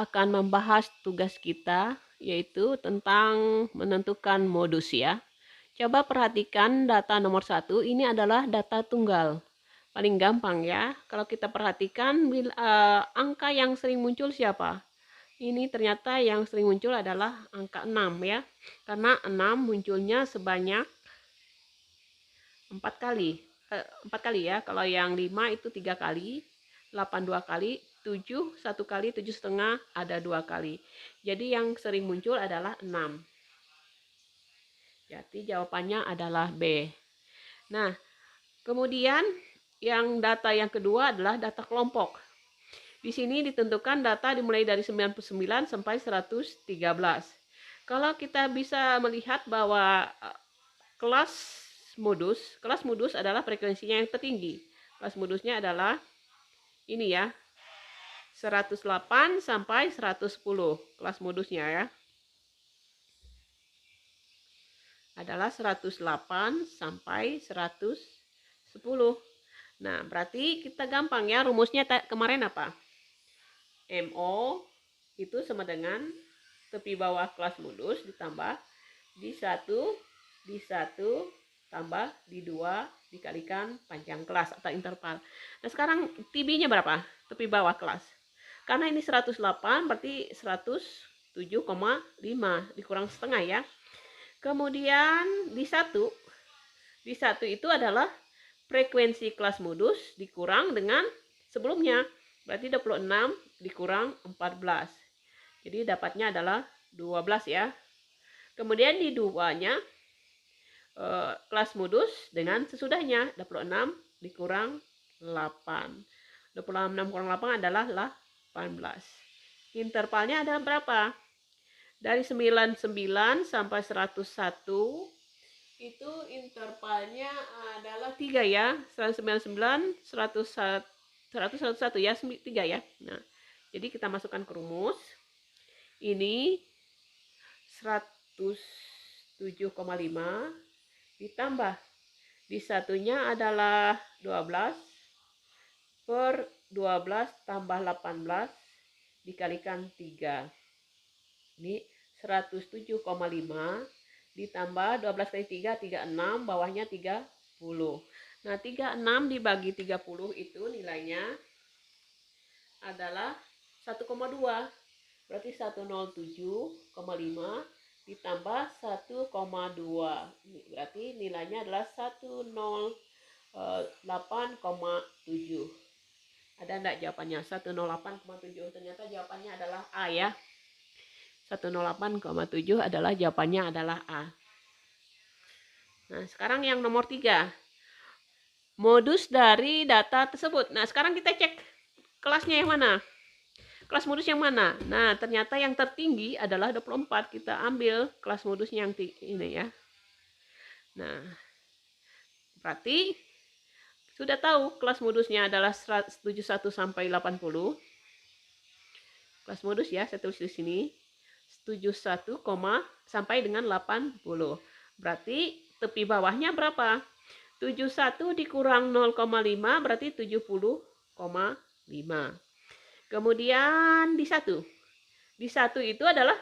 akan membahas tugas kita, yaitu tentang menentukan modus ya. Coba perhatikan data nomor 1, ini adalah data tunggal. Paling gampang ya, kalau kita perhatikan angka yang sering muncul siapa? Ini ternyata yang sering muncul adalah angka 6 ya. Karena 6 munculnya sebanyak 4 kali. 4 kali ya, kalau yang 5 itu 3 kali, 8 2 kali, 7 1 kali, 7 setengah ada 2 kali. Jadi yang sering muncul adalah 6. Jadi jawabannya adalah B. Nah, kemudian yang data yang kedua adalah data kelompok. Di sini ditentukan data dimulai dari 99 sampai 113. Kalau kita bisa melihat bahwa kelas modus adalah frekuensinya yang tertinggi. Kelas modusnya adalah ini ya, 108 sampai 110 kelas modusnya ya. Adalah 108 sampai 110. Nah, berarti kita gampang ya, rumusnya kemarin apa? MO itu sama dengan tepi bawah kelas modus ditambah di 1 tambah di 2 dikalikan panjang kelas atau interval. Nah, sekarang TB-nya berapa? Tepi bawah kelas. Karena ini 108 berarti 107,5 dikurang setengah ya. Kemudian di 1 itu adalah frekuensi kelas modus dikurang dengan sebelumnya. Berarti 26 dikurang 14. Jadi dapatnya adalah 12 ya. Kemudian di 2-nya kelas modus dengan sesudahnya 26 dikurang 8. 26 kurang 8 adalah 18. Intervalnya ada berapa? Dari 99 sampai 101 itu intervalnya adalah 3 ya. 199, 101, 101 ya, 3 ya. Nah, jadi kita masukkan ke rumus. Ini 107,5 ditambah di satunya adalah 12 per 12 tambah 18 dikalikan 3. Ini 107,5 ditambah 12 kali 3, 36, bawahnya 30. Nah, 36 dibagi 30 itu nilainya adalah 1,2. Berarti 107,5 ditambah 1,2. Berarti nilainya adalah 108,7. Ada enggak jawabannya? 108,7. Ternyata jawabannya adalah A ya. 108,7 adalah jawabannya adalah A. Nah, sekarang yang nomor 3. Modus dari data tersebut. Nah, sekarang kita cek kelasnya yang mana? Kelas modus yang mana? Nah, ternyata yang tertinggi adalah 24. Kita ambil kelas modusnya yang ini ya. Nah, berarti sudah tahu kelas modusnya adalah 71 sampai 80. Kelas modus ya, saya tulis di sini. 71, sampai dengan 80. Berarti tepi bawahnya berapa? 71 dikurang 0,5 berarti 70,5. Kemudian di 1. Di 1 itu adalah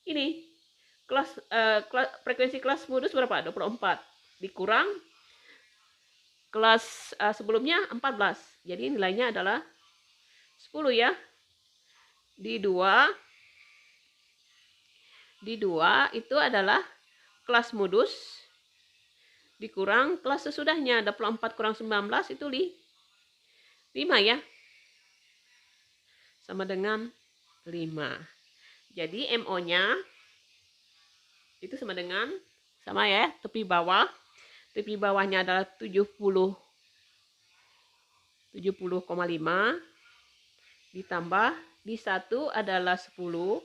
ini. Frekuensi kelas modus berapa? 24. Dikurang kelas sebelumnya 14. Jadi nilainya adalah 10 ya. Di 2 itu adalah kelas modus dikurang kelas sesudahnya. 24 kurang 19 itu 5 ya. Sama dengan 5. Jadi MO-nya itu sama dengan, sama ya, tepi bawah. Tepi bawahnya adalah 70,5 ditambah di 1 adalah 10,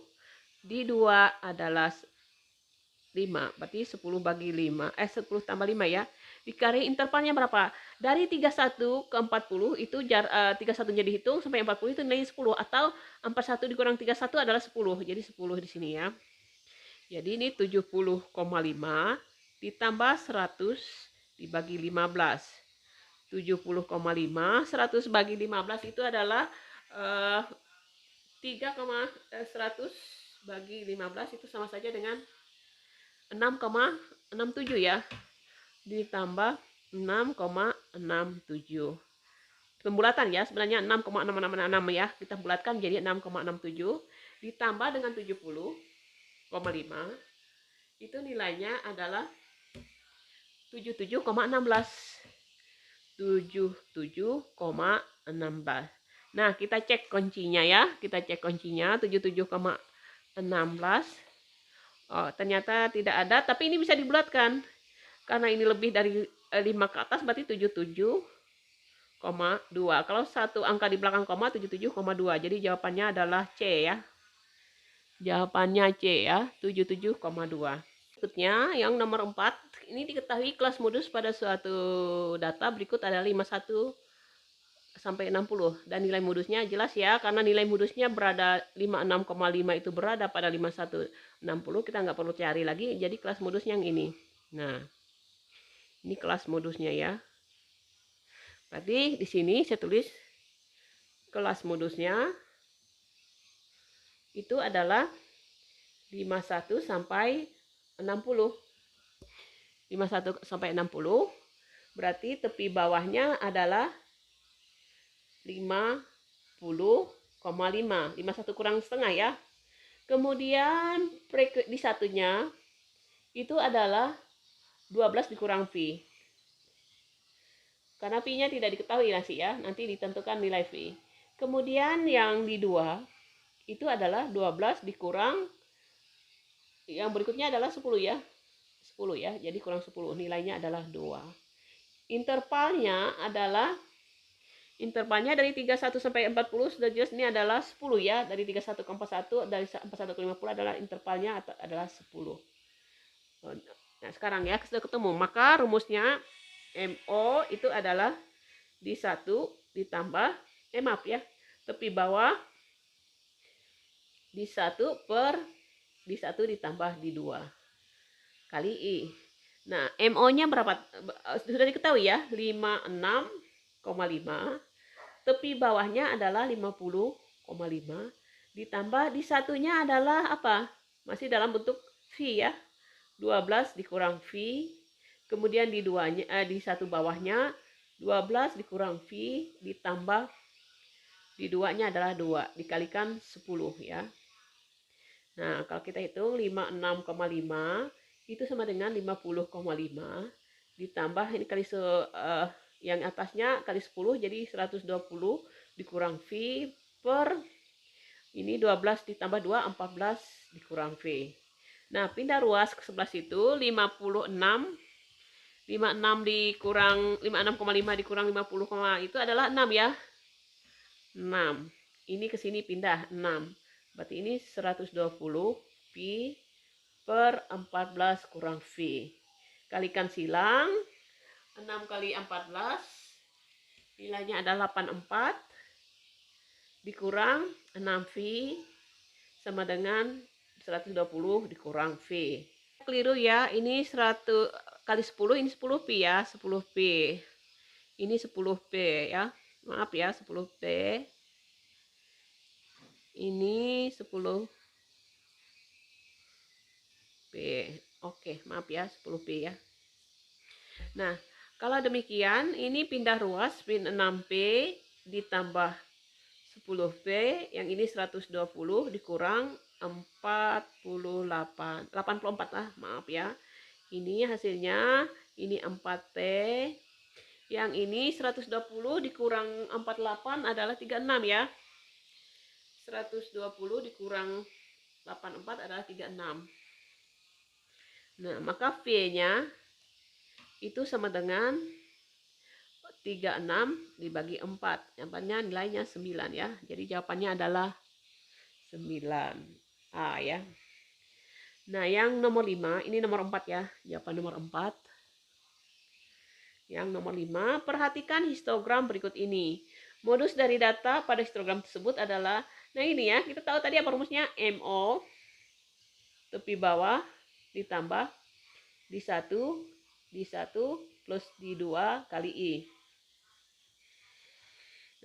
di 2 adalah 5. Berarti 10 bagi 5, 10 tambah 5 ya. Dikali intervalnya berapa? Dari 31 ke 40 itu 31-nya dihitung sampai 40 itu nilainya 10, atau 41 dikurang 31 adalah 10. Jadi 10 di sini ya. Jadi ini 70,5 ditambah 100 dibagi 15. 70,5 100 bagi 15 itu adalah 3,100 bagi 15 itu sama saja dengan 6,67 ya, ditambah 6,67. Pembulatan ya, sebenarnya 6,666 ya, kita bulatkan jadi 6,67 ditambah dengan 70,5, itu nilainya adalah 77,16. 77,16. Nah, kita cek kuncinya ya, kita cek kuncinya 77,16. Oh, ternyata tidak ada, tapi ini bisa dibulatkan. Karena ini lebih dari 5 ke atas berarti 77,2. Kalau satu angka di belakang koma 77,2. Jadi jawabannya adalah C ya. Jawabannya C ya, 77,2. Berikutnya yang nomor 4, ini diketahui kelas modus pada suatu data berikut adalah 51 sampai 60, dan nilai modusnya jelas ya, karena nilai modusnya berada 56,5 itu berada pada 5160, kita nggak perlu cari lagi, jadi kelas modusnya yang ini. Nah, ini kelas modusnya ya. Berarti di sini saya tulis kelas modusnya itu adalah 51 sampai 60. 51 sampai 60 berarti tepi bawahnya adalah 50,5. 51 kurang setengah ya. Kemudian di satunya itu adalah 12 dikurang V. Karena V-nya tidak diketahui nanti ditentukan nilai V. Kemudian yang di 2 itu adalah 12 dikurang, yang berikutnya adalah 10 ya. 10 ya, jadi kurang 10, nilainya adalah 2. Intervalnya dari 31 sampai 40 sudah jelas, ini adalah 10 ya. Dari 31 ke 41, dari 41 ke 50 adalah intervalnya adalah 10. Nah, sekarang ya sudah ketemu, maka rumusnya MO itu adalah di 1 ditambah tepi bawah di 1 ditambah di 2 kali I. Nah, MO-nya berapa? Sudah diketahui ya, 56,5. Tepi bawahnya adalah 50,5. Ditambah di satunya adalah apa? Masih dalam bentuk V ya. 12 dikurang V. Kemudian di satu bawahnya 12 dikurang V ditambah di 2-nya adalah 2 dikalikan 10 ya. Nah, kalau kita hitung 56,5 itu sama dengan 50,5 ditambah ini kali yang atasnya kali 10 jadi 120 dikurang V per ini 12 ditambah 2 14 dikurang V. Nah, pindah ruas ke sebelah situ 56 dikurang 56,5 dikurang 50, itu adalah 6 ya. 6. Ini ke sini pindah 6. Berarti ini 120 pi per 14 kurang V. Kalikan silang. 6 kali 14 nilainya adalah 84 dikurang 6V sama dengan 120 dikurang V. Keliru ya, ini 100 kali 10, ini 10P ya, 10P. Ini 10P ya. Maaf ya, 10P. Ini 10P. Oke, maaf ya, 10P ya. Nah, kalau demikian, ini pindah ruas pin 6P ditambah 10P, yang ini 120 dikurang 84 lah, maaf ya. Ini hasilnya, ini 4T, yang ini 120 dikurang 48 adalah 36 ya. 120 dikurang 84 adalah 36. Nah, maka V-nya itu sama dengan 36 dibagi 4. Jawabannya nilainya 9 ya. Jadi jawabannya adalah 9A ya. Nah, yang nomor 5, ini nomor 4 ya. Jawaban nomor 4. Yang nomor 5, perhatikan histogram berikut ini. Modus dari data pada histogram tersebut adalah, nah ini ya, kita tahu tadi apa rumusnya, MO tepi bawah ditambah di 1 plus di 2 kali I.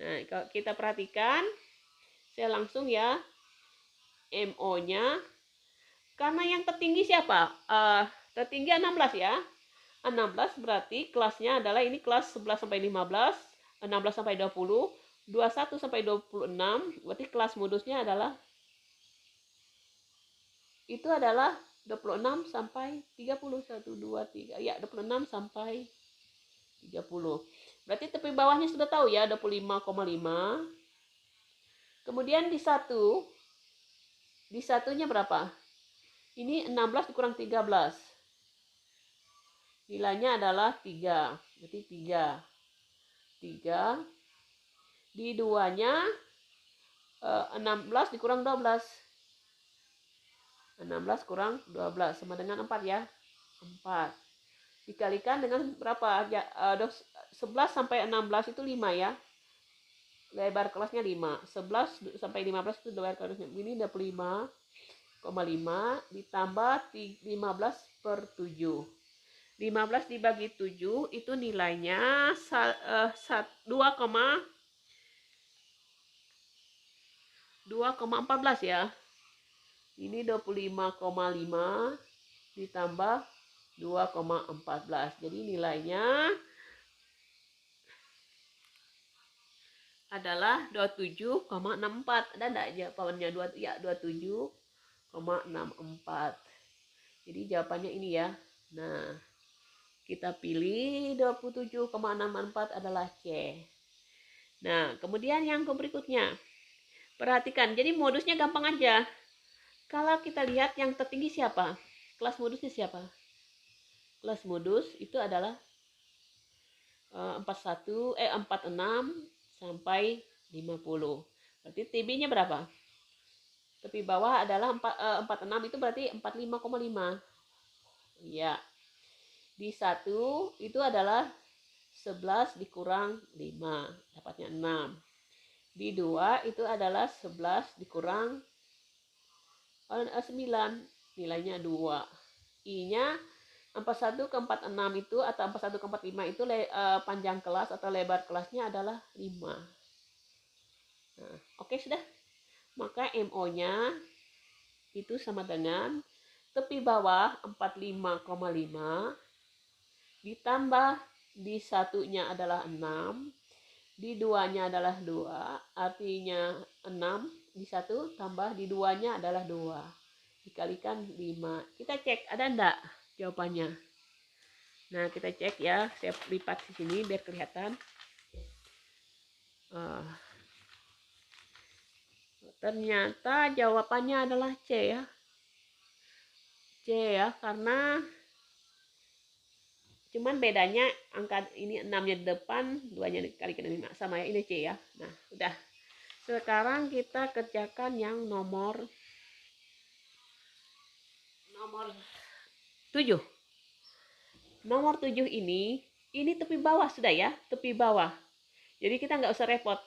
Nah, kalau kita perhatikan, saya langsung ya MO-nya, karena yang tertinggi siapa? Tertinggi 16 ya. 16 berarti kelasnya adalah ini kelas 11 sampai 15, 16 sampai 20, 21 sampai 26, berarti kelas modusnya adalah itu adalah 26 sampai 30. 1 2 3. Ya, 26 sampai 30. Berarti tepi bawahnya sudah tahu ya, 25,5. Kemudian di satunya berapa? Ini 16 dikurang 13. Nilainya adalah 3. Berarti 3. 3. Di duanya 16 dikurang 12. 16 kurang 12 sama dengan 4 ya. 4. Dikalikan dengan berapa? 11 sampai 16 itu 5 ya. Lebar kelasnya 5. 11 sampai 15 itu lebar kelasnya. Ini 25,5 ditambah 15 per 7. 15 dibagi 7 itu nilainya 2,14 ya. Ini 25,5 ditambah 2,14. Jadi nilainya adalah 27,64. Ada enggak jawabannya? 27,64. Jadi jawabannya ini ya. Nah, kita pilih 27,64 adalah C. Nah, kemudian yang berikutnya. Perhatikan, jadi modusnya gampang aja. Kalau kita lihat yang tertinggi siapa? Kelas modusnya siapa? Kelas modus itu adalah 46 sampai 50. Berarti TB-nya berapa? Tepi bawah adalah 46 itu berarti 45,5. Ya. Di 1 itu adalah 11 dikurang 5, dapatnya 6. Di 2 itu adalah 11 dikurang 9, nilainya 2. I-nya 41 ke 46 itu atau 41 ke 45 itu panjang kelas atau lebar kelasnya adalah 5. Nah, oke sudah. Maka MO-nya itu sama dengan tepi bawah 45,5 ditambah di satunya adalah 6, di duanya adalah 2, artinya 6 di 1 tambah di duanya adalah 2. Dikalikan 5. Kita cek ada enggak jawabannya. Nah, kita cek ya. Saya lipat di sini biar kelihatan. Ternyata jawabannya adalah C ya. C ya, karena cuman bedanya angka ini 6-nya di depan, 2-nya dikalikan 5. Sama ya, ini C ya. Nah, udah. Sekarang kita kerjakan yang nomor 7. Nomor 7 ini tepi bawah sudah ya, tepi bawah. Jadi kita nggak usah repot.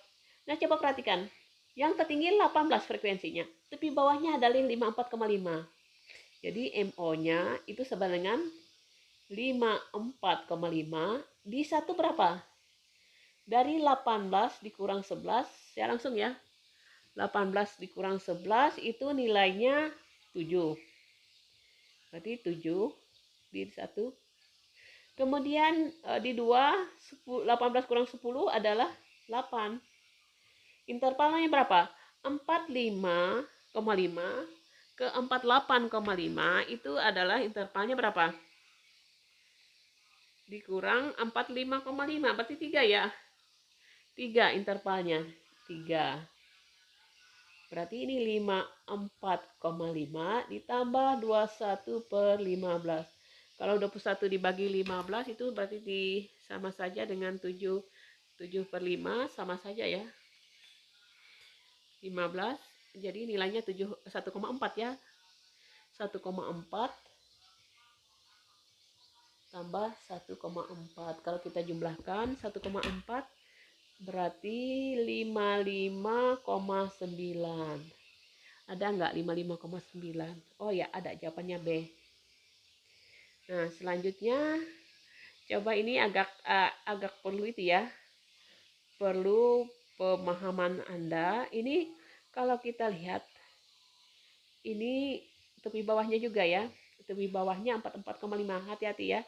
Nah, coba perhatikan. Yang tertinggi 18 frekuensinya. Tepi bawahnya adalah 54,5. Jadi MO-nya itu sama dengan 54,5 di 1 berapa? Dari 18 dikurang 11, saya langsung ya. 18 dikurang 11 itu nilainya 7. Berarti 7 di 1. Kemudian di 2, 18 kurang 10 adalah 8. Intervalnya berapa? 45,5 ke 48,5 itu adalah intervalnya berapa? Dikurang 45,5, berarti 3 ya. 3 intervalnya. 3. Berarti ini 54,5 ditambah 21 per 15. Kalau 21 dibagi 15 itu berarti sama saja dengan 7 per 5, sama saja ya. 15, jadi nilainya 1,4 ya. 1,4 tambah 1,4. Kalau kita jumlahkan 1,4 berarti 55,9. Ada nggak 55,9? Oh ya, ada, jawabannya B. Nah, selanjutnya coba ini agak perlu itu ya. Perlu pemahaman Anda. Ini kalau kita lihat ini tepi bawahnya juga ya. Tepi bawahnya 44,5. Hati-hati ya.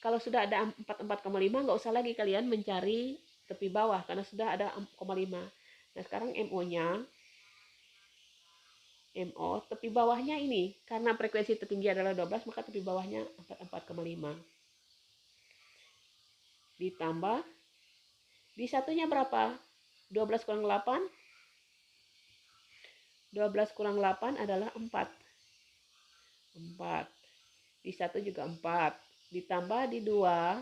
Kalau sudah ada 44,5 nggak usah lagi kalian mencari tepi bawah karena sudah ada 4,5. Nah, sekarang MO-nya, MO tepi bawahnya ini karena frekuensi tertinggi adalah 12, maka tepi bawahnya 44,5. Ditambah di satunya berapa? 12 kurang 8. 12 kurang 8 adalah 4. 4. Di satu juga 4. Ditambah di 2,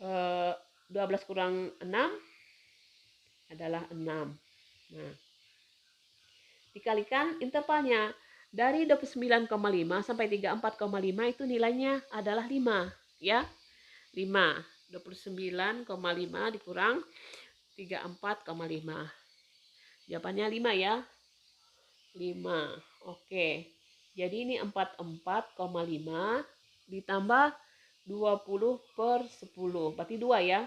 12 kurang 6 adalah 6. Nah, dikalikan intervalnya dari 29,5 sampai 34,5 itu nilainya adalah 5 ya. 5. 29,5 dikurang 34,5. Jawabannya 5 ya. 5. Oke. Jadi ini 44,5 ditambah 20 per 10. Berarti 2 ya.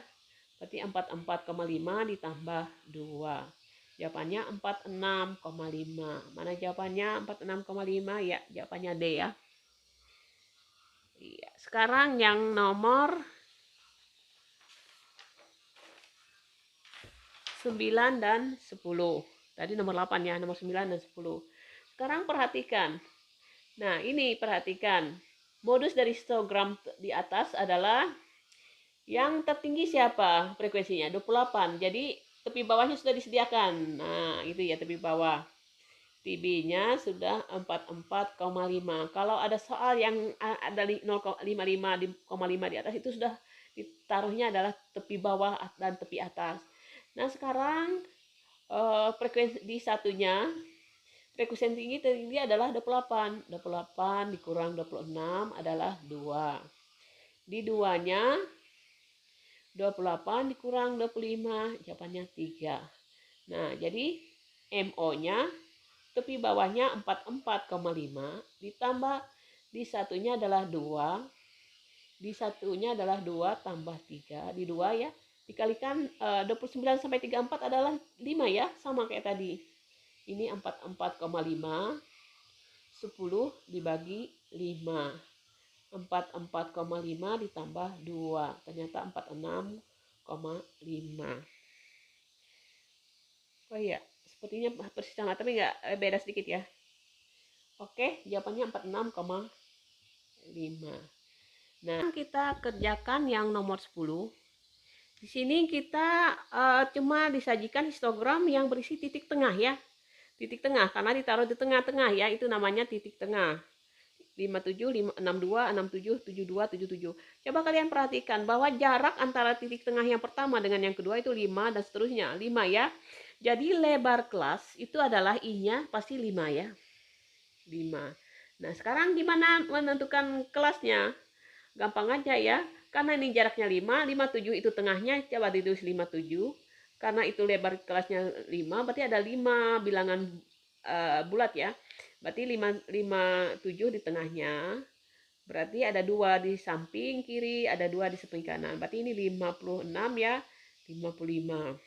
Berarti 44,5 ditambah 2. Jawabannya 46,5. Mana jawabannya 46,5? Ya, jawabannya D ya. Iya. Sekarang yang nomor 9 dan 10. Tadi nomor 8 ya, nomor 9 dan 10. Sekarang perhatikan. Nah, ini perhatikan. Modus dari histogram di atas adalah yang tertinggi siapa frekuensinya? 28. Jadi tepi bawahnya sudah disediakan. Nah, itu ya tepi bawah. TB-nya sudah 44,5. Kalau ada soal yang ada 0,55 di atas, itu sudah ditaruhnya adalah tepi bawah dan tepi atas. Nah, sekarang frekuensi di satunya, frekuensi tinggi adalah 28. 28 dikurang 26 adalah 2. Di duanya 28 dikurang 25, jawabannya 3. Nah, jadi MO-nya tepi bawahnya 44,5 ditambah di satunya adalah 2. Di satunya adalah 2 tambah 3. Di 2 ya. Dikalikan 29 sampai 34 adalah 5 ya, sama kayak tadi. Ini 44,5. 10 dibagi 5. 44,5 ditambah 2. Ternyata 46,5. Oh iya, sepertinya persis sama tapi nggak beda sedikit ya. Oke, jawabannya 46,5. Nah, kita kerjakan yang nomor 10. Di sini kita cuma disajikan histogram yang berisi titik tengah ya. Titik tengah karena ditaruh di tengah-tengah ya, itu namanya titik tengah. 57, 62, 67, 72, 77. Coba kalian perhatikan bahwa jarak antara titik tengah yang pertama dengan yang kedua itu 5 dan seterusnya. 5 ya. Jadi lebar kelas itu adalah I-nya pasti 5 ya. 5. Nah, sekarang gimana menentukan kelasnya? Gampang aja ya. Karena ini jaraknya 5, 57 itu tengahnya, coba ditulis 57. Karena itu lebar kelasnya 5, berarti ada 5 bilangan bulat ya. Berarti 57 di tengahnya. Berarti ada 2 di samping kiri, ada 2 di samping kanan. Berarti ini 56 ya. 55.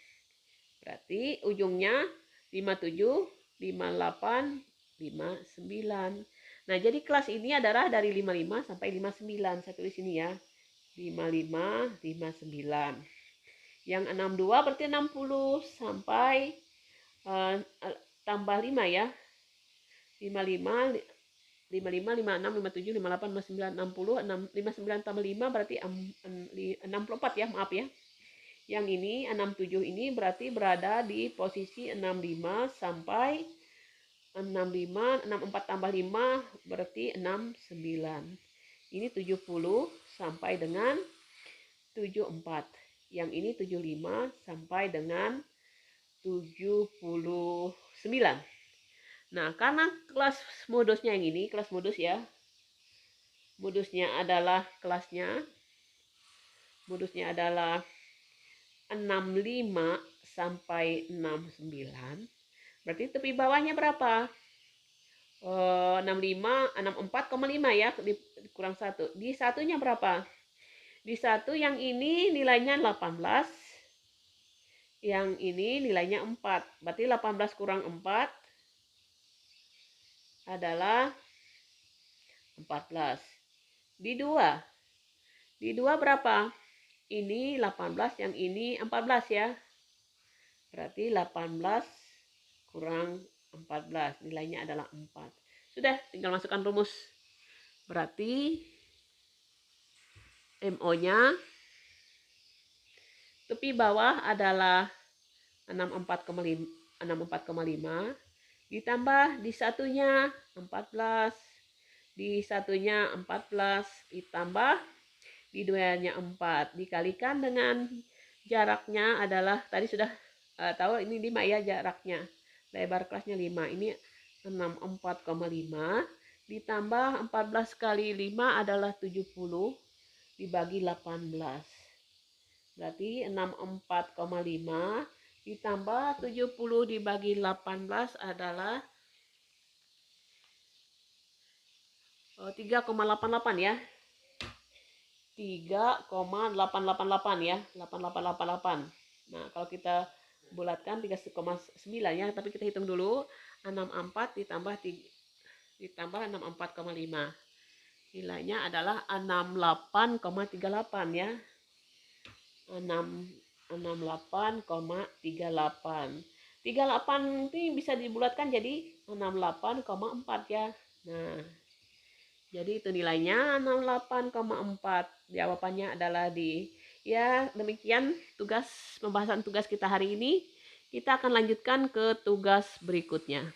Berarti ujungnya 57, 58, 59. Nah, jadi kelas ini adalah dari 55 sampai 59. Saya tulis ini ya. 55, 59. Yang 62 berarti 60 sampai tambah 5 ya. 55, 55, 56, 57, 58, 59, 60, 59 tambah 5 berarti 64 ya, maaf ya. Yang ini 67 ini berarti berada di posisi 65 sampai 65, 64 tambah 5 berarti 69. Ini 70 sampai dengan 74. Yang ini 75 sampai dengan 79. Nah, karena kelas modusnya yang ini, kelas modus ya. Modusnya adalah adalah 65 sampai 69. Berarti tepi bawahnya berapa? 65, 64,5 ya, kurang 1. Di satunya berapa? Di satu yang ini nilainya 18. Yang ini nilainya 4. Berarti 18 kurang 4 adalah 14. Di 2. Di 2 berapa? Ini 18, yang ini 14 ya. Berarti 18 kurang 14. Nilainya adalah 4. Sudah, tinggal masukkan rumus. Berarti MO-nya tepi bawah adalah 64,5 ditambah di satunya 14, di satunya 14 ditambah di duanya 4 dikalikan dengan jaraknya adalah tadi sudah tahu ini 5 ya jaraknya, lebar kelasnya 5, ini 64,5 ditambah 14 kali 5 adalah 70 dibagi 18, berarti 64,5 ditambah 70 dibagi 18 adalah 3,88 ya. 3,888 ya, 8888. Nah, kalau kita bulatkan 3,9 ya, tapi kita hitung dulu 64 ditambah 64,5. Nilainya adalah 68,38 ya. 68,38. 38 ini bisa dibulatkan jadi 68,4 ya. Nah, jadi itu nilainya 68,4. Jawabannya adalah D. Ya, demikian pembahasan tugas kita hari ini. Kita akan lanjutkan ke tugas berikutnya.